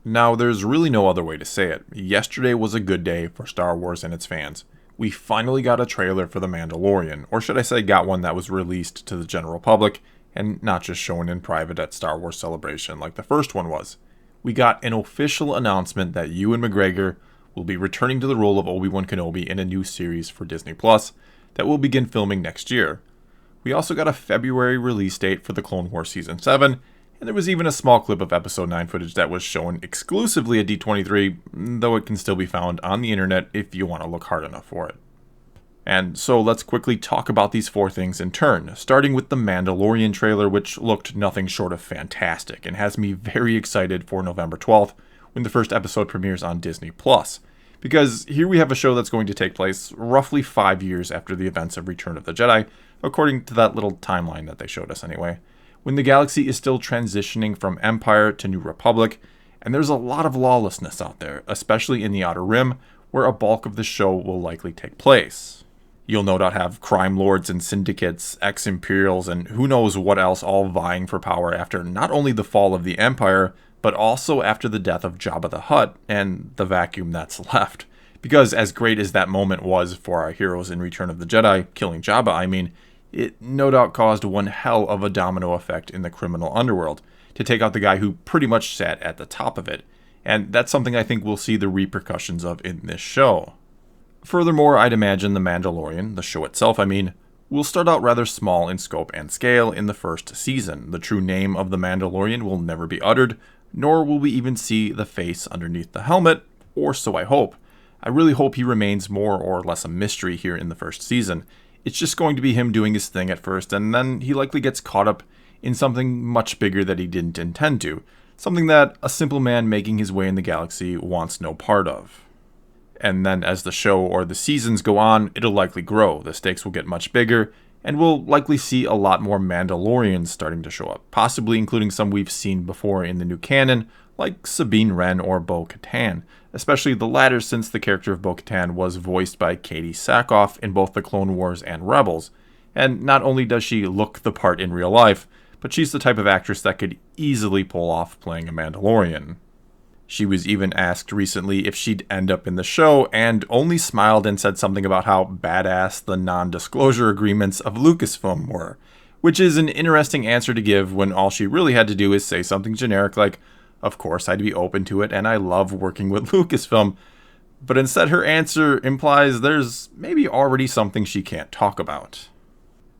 Now, there's really no other way to say it. Yesterday was a good day for Star Wars and its fans. We finally got a trailer for The Mandalorian, or should I say got one that was released to the general public, and not just shown in private at Star Wars Celebration like the first one was. We got an official announcement that Ewan McGregor will be returning to the role of Obi-Wan Kenobi in a new series for Disney Plus that will begin filming next year. We also got a February release date for the Clone Wars Season 7, and there was even a small clip of Episode 9 footage that was shown exclusively at D23, though it can still be found on the internet if you want to look hard enough for it. And so let's quickly talk about these four things in turn, starting with the Mandalorian trailer, which looked nothing short of fantastic and has me very excited for November 12th when the first episode premieres on Disney Plus. Because here we have a show that's going to take place roughly 5 years after the events of Return of the Jedi, according to that little timeline that they showed us anyway, when the galaxy is still transitioning from Empire to New Republic, and there's a lot of lawlessness out there, especially in the Outer Rim, where a bulk of the show will likely take place. You'll no doubt have crime lords and syndicates, ex-Imperials, and who knows what else all vying for power after not only the fall of the Empire, but also after the death of Jabba the Hutt and the vacuum that's left. Because as great as that moment was for our heroes in Return of the Jedi, killing Jabba, it no doubt caused one hell of a domino effect in the criminal underworld to take out the guy who pretty much sat at the top of it. And that's something I think we'll see the repercussions of in this show. Furthermore, I'd imagine The Mandalorian, the show itself, will start out rather small in scope and scale in the first season. The true name of the Mandalorian will never be uttered, nor will we even see the face underneath the helmet, or so I hope. I really hope he remains more or less a mystery here in the first season. It's just going to be him doing his thing at first, and then he likely gets caught up in something much bigger that he didn't intend to. Something that a simple man making his way in the galaxy wants no part of. And then as the show or the seasons go on, it'll likely grow. The stakes will get much bigger, and we'll likely see a lot more Mandalorians starting to show up, possibly including some we've seen before in the new canon, like Sabine Wren or Bo-Katan, especially the latter since the character of Bo-Katan was voiced by Katie Sackhoff in both the Clone Wars and Rebels. And not only does she look the part in real life, but she's the type of actress that could easily pull off playing a Mandalorian. She was even asked recently if she'd end up in the show, and only smiled and said something about how badass the non-disclosure agreements of Lucasfilm were, which is an interesting answer to give when all she really had to do is say something generic like, of course I'd be open to it and I love working with Lucasfilm, but instead her answer implies there's maybe already something she can't talk about.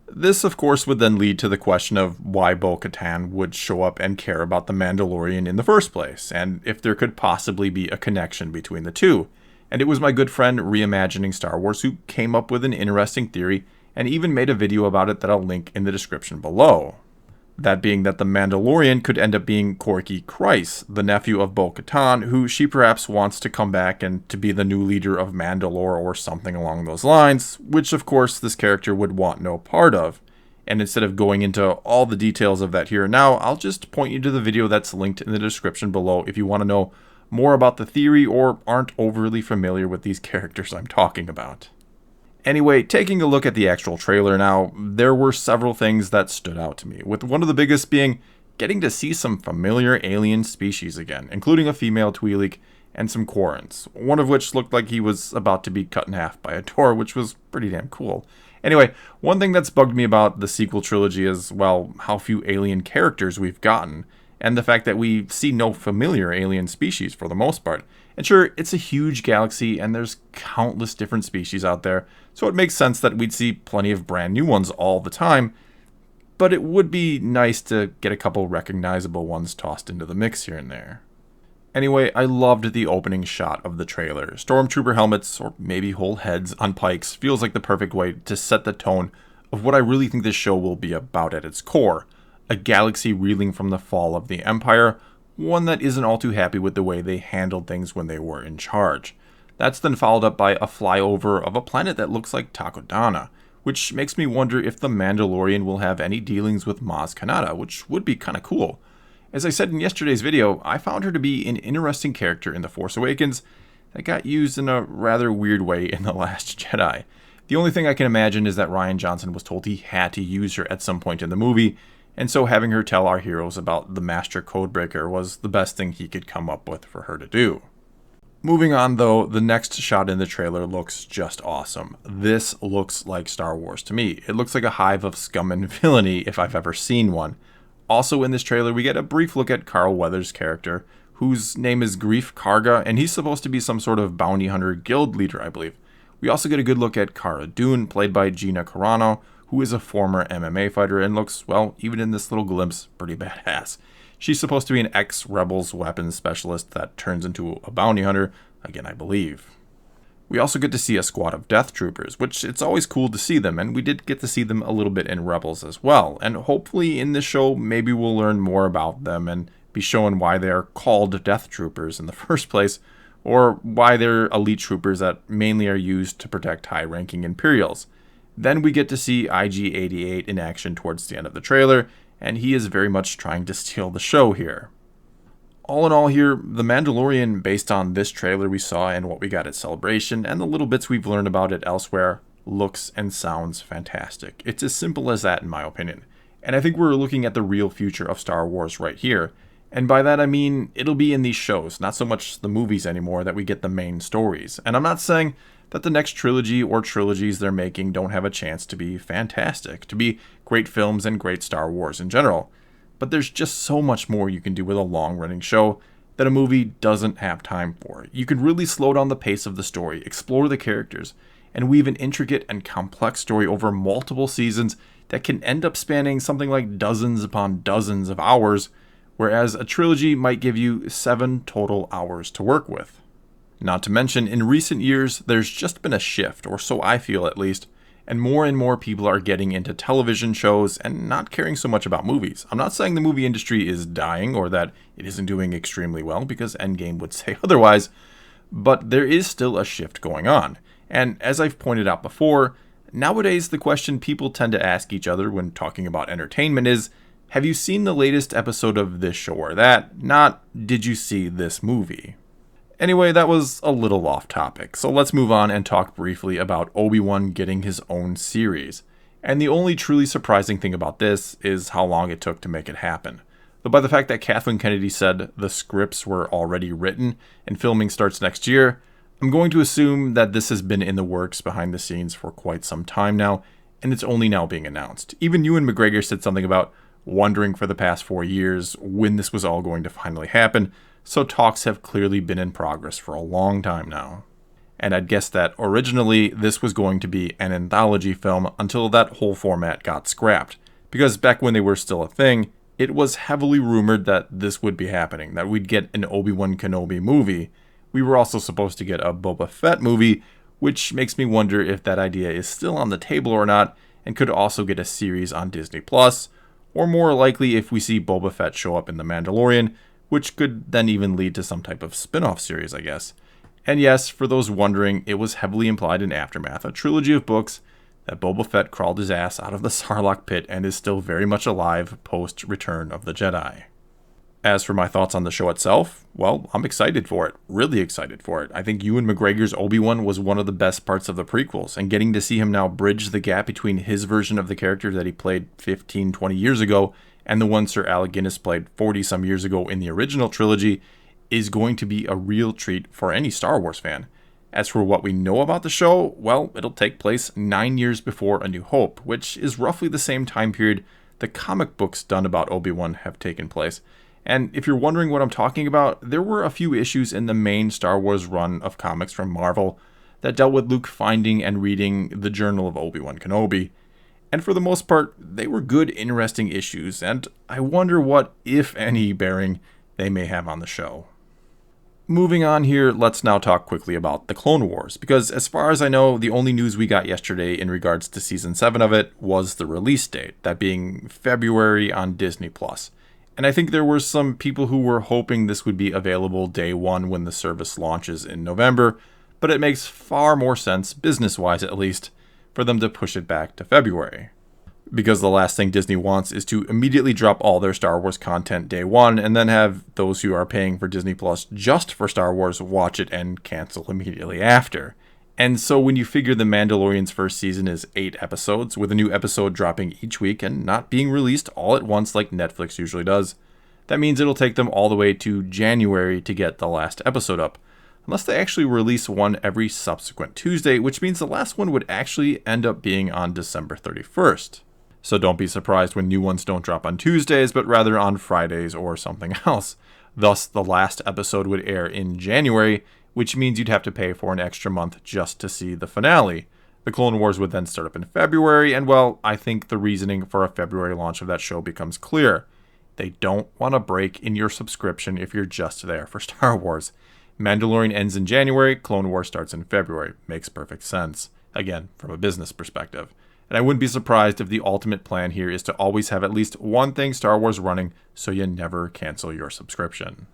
This, of course, would then lead to the question of why Bo-Katan would show up and care about the Mandalorian in the first place, and if there could possibly be a connection between the two. And it was my good friend Reimagining Star Wars who came up with an interesting theory, and even made a video about it that I'll link in the description below. That being that the Mandalorian could end up being Korkie Kryze, the nephew of Bo-Katan, who she perhaps wants to come back and to be the new leader of Mandalore or something along those lines, which of course this character would want no part of. And instead of going into all the details of that here and now, I'll just point you to the video that's linked in the description below if you want to know more about the theory or aren't overly familiar with these characters I'm talking about. Anyway, taking a look at the actual trailer now, there were several things that stood out to me, with one of the biggest being getting to see some familiar alien species again, including a female Twi'lek and some Quarrens, one of which looked like he was about to be cut in half by a door, which was pretty damn cool. Anyway, one thing that's bugged me about the sequel trilogy is, well, how few alien characters we've gotten, and the fact that we see no familiar alien species for the most part. And sure, it's a huge galaxy and there's countless different species out there, so it makes sense that we'd see plenty of brand new ones all the time, but it would be nice to get a couple recognizable ones tossed into the mix here and there. Anyway, I loved the opening shot of the trailer. Stormtrooper helmets, or maybe whole heads on pikes, feels like the perfect way to set the tone of what I really think this show will be about at its core. A galaxy reeling from the fall of the Empire, one that isn't all too happy with the way they handled things when they were in charge. That's then followed up by a flyover of a planet that looks like Takodana, which makes me wonder if the Mandalorian will have any dealings with Maz Kanata, which would be kinda cool. As I said in yesterday's video, I found her to be an interesting character in The Force Awakens that got used in a rather weird way in The Last Jedi. The only thing I can imagine is that Rian Johnson was told he had to use her at some point in the movie, and so having her tell our heroes about the Master Codebreaker was the best thing he could come up with for her to do. Moving on though, the next shot in the trailer looks just awesome. This looks like Star Wars to me. It looks like a hive of scum and villainy if I've ever seen one. Also in this trailer, we get a brief look at Carl Weathers' character, whose name is Grief Karga, and he's supposed to be some sort of bounty hunter guild leader, I believe. We also get a good look at Cara Dune, played by Gina Carano, who is a former MMA fighter and looks, well, even in this little glimpse, pretty badass. She's supposed to be an ex-Rebels weapons specialist that turns into a bounty hunter, again I believe. We also get to see a squad of Death Troopers, which it's always cool to see them, and we did get to see them a little bit in Rebels as well. And hopefully in this show, maybe we'll learn more about them and be shown why they're called Death Troopers in the first place, or why they're elite troopers that mainly are used to protect high-ranking Imperials. Then we get to see IG-88 in action towards the end of the trailer, and he is very much trying to steal the show here. All in all here, The Mandalorian, based on this trailer we saw and what we got at Celebration, and the little bits we've learned about it elsewhere, looks and sounds fantastic. It's as simple as that in my opinion. And I think we're looking at the real future of Star Wars right here. And by that I mean, it'll be in these shows, not so much the movies anymore, that we get the main stories. And I'm not saying that the next trilogy or trilogies they're making don't have a chance to be fantastic, to be great films and great Star Wars in general. But there's just so much more you can do with a long-running show that a movie doesn't have time for. You can really slow down the pace of the story, explore the characters, and weave an intricate and complex story over multiple seasons that can end up spanning something like dozens upon dozens of hours, whereas a trilogy might give you 7 total hours to work with. Not to mention, in recent years, there's just been a shift, or so I feel at least, and more people are getting into television shows and not caring so much about movies. I'm not saying the movie industry is dying or that it isn't doing extremely well, because Endgame would say otherwise, but there is still a shift going on. And as I've pointed out before, nowadays the question people tend to ask each other when talking about entertainment is, have you seen the latest episode of this show or that? Not, did you see this movie? Anyway, that was a little off topic, so let's move on and talk briefly about Obi-Wan getting his own series. And the only truly surprising thing about this is how long it took to make it happen. Though by the fact that Kathleen Kennedy said the scripts were already written and filming starts next year, I'm going to assume that this has been in the works behind the scenes for quite some time now, and it's only now being announced. Even Ewan McGregor said something about wondering for the past 4 years when this was all going to finally happen, so talks have clearly been in progress for a long time now. And I'd guess that originally this was going to be an anthology film until that whole format got scrapped, because back when they were still a thing, it was heavily rumored that this would be happening, that we'd get an Obi-Wan Kenobi movie. We were also supposed to get a Boba Fett movie, which makes me wonder if that idea is still on the table or not, and could also get a series on Disney+, or more likely if we see Boba Fett show up in The Mandalorian, which could then even lead to some type of spin-off series, I guess. And yes, for those wondering, it was heavily implied in Aftermath, a trilogy of books, that Boba Fett crawled his ass out of the Sarlacc pit and is still very much alive post-Return of the Jedi. As for my thoughts on the show itself, well, I'm excited for it. Really excited for it. I think Ewan McGregor's Obi-Wan was one of the best parts of the prequels, and getting to see him now bridge the gap between his version of the character that he played 15, 20 years ago and the one Sir Alec Guinness played 40-some years ago in the original trilogy is going to be a real treat for any Star Wars fan. As for what we know about the show, well, it'll take place 9 years before A New Hope, which is roughly the same time period the comic books done about Obi-Wan have taken place. And if you're wondering what I'm talking about, there were a few issues in the main Star Wars run of comics from Marvel that dealt with Luke finding and reading the Journal of Obi-Wan Kenobi. And for the most part, they were good, interesting issues, and I wonder what, if any, bearing they may have on the show. Moving on here, let's now talk quickly about the Clone Wars, because as far as I know, the only news we got yesterday in regards to Season 7 of it was the release date, that being February on Disney+. And I think there were some people who were hoping this would be available day one when the service launches in November, but it makes far more sense, business-wise at least, for them to push it back to February. Because the last thing Disney wants is to immediately drop all their Star Wars content day one and then have those who are paying for Disney Plus just for Star Wars watch it and cancel immediately after. And so when you figure The Mandalorian's first season is 8 episodes, with a new episode dropping each week and not being released all at once like Netflix usually does, that means it'll take them all the way to January to get the last episode up. Unless they actually release one every subsequent Tuesday, which means the last one would actually end up being on December 31st. So don't be surprised when new ones don't drop on Tuesdays, but rather on Fridays or something else. Thus, the last episode would air in January, which means you'd have to pay for an extra month just to see the finale. The Clone Wars would then start up in February, and well, I think the reasoning for a February launch of that show becomes clear. They don't want to break in your subscription if you're just there for Star Wars. Mandalorian ends in January, Clone Wars starts in February. Makes perfect sense. Again, from a business perspective. And I wouldn't be surprised if the ultimate plan here is to always have at least one thing Star Wars running so you never cancel your subscription.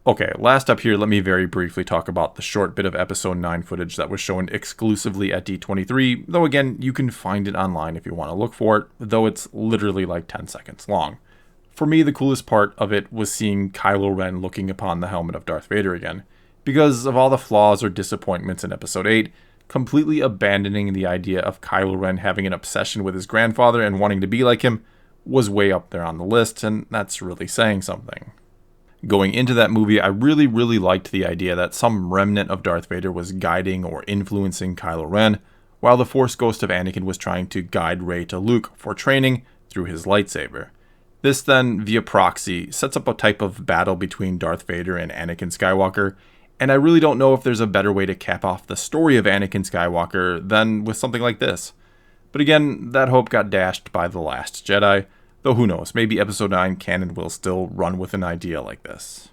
Okay, last up here, let me very briefly talk about the short bit of Episode 9 footage that was shown exclusively at D23, though again, you can find it online if you want to look for it, though it's literally like 10 seconds long. For me, the coolest part of it was seeing Kylo Ren looking upon the helmet of Darth Vader again. Because of all the flaws or disappointments in Episode 8, completely abandoning the idea of Kylo Ren having an obsession with his grandfather and wanting to be like him was way up there on the list, and that's really saying something. Going into that movie, I really liked the idea that some remnant of Darth Vader was guiding or influencing Kylo Ren, while the Force ghost of Anakin was trying to guide Rey to Luke for training through his lightsaber. This then, via proxy, sets up a type of battle between Darth Vader and Anakin Skywalker, and I really don't know if there's a better way to cap off the story of Anakin Skywalker than with something like this. But again, that hope got dashed by The Last Jedi, though who knows, maybe Episode 9 canon will still run with an idea like this.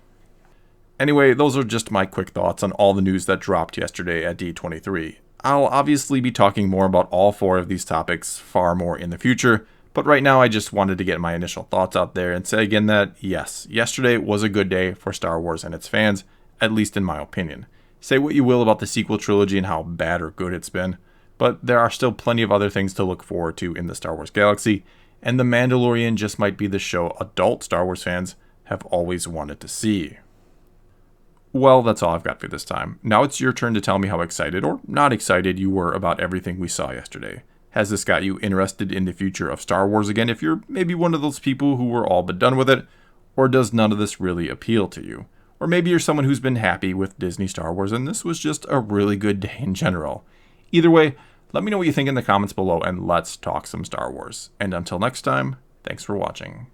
Anyway, those are just my quick thoughts on all the news that dropped yesterday at D23. I'll obviously be talking more about all 4 of these topics far more in the future, but right now I just wanted to get my initial thoughts out there and say again that, yes, yesterday was a good day for Star Wars and its fans, at least in my opinion. Say what you will about the sequel trilogy and how bad or good it's been, but there are still plenty of other things to look forward to in the Star Wars galaxy, and The Mandalorian just might be the show adult Star Wars fans have always wanted to see. Well, that's all I've got for this time. Now it's your turn to tell me how excited or not excited you were about everything we saw yesterday. Has this got you interested in the future of Star Wars again if you're maybe one of those people who were all but done with it? Or does none of this really appeal to you? Or maybe you're someone who's been happy with Disney Star Wars and this was just a really good day in general. Either way, let me know what you think in the comments below and let's talk some Star Wars. And until next time, thanks for watching.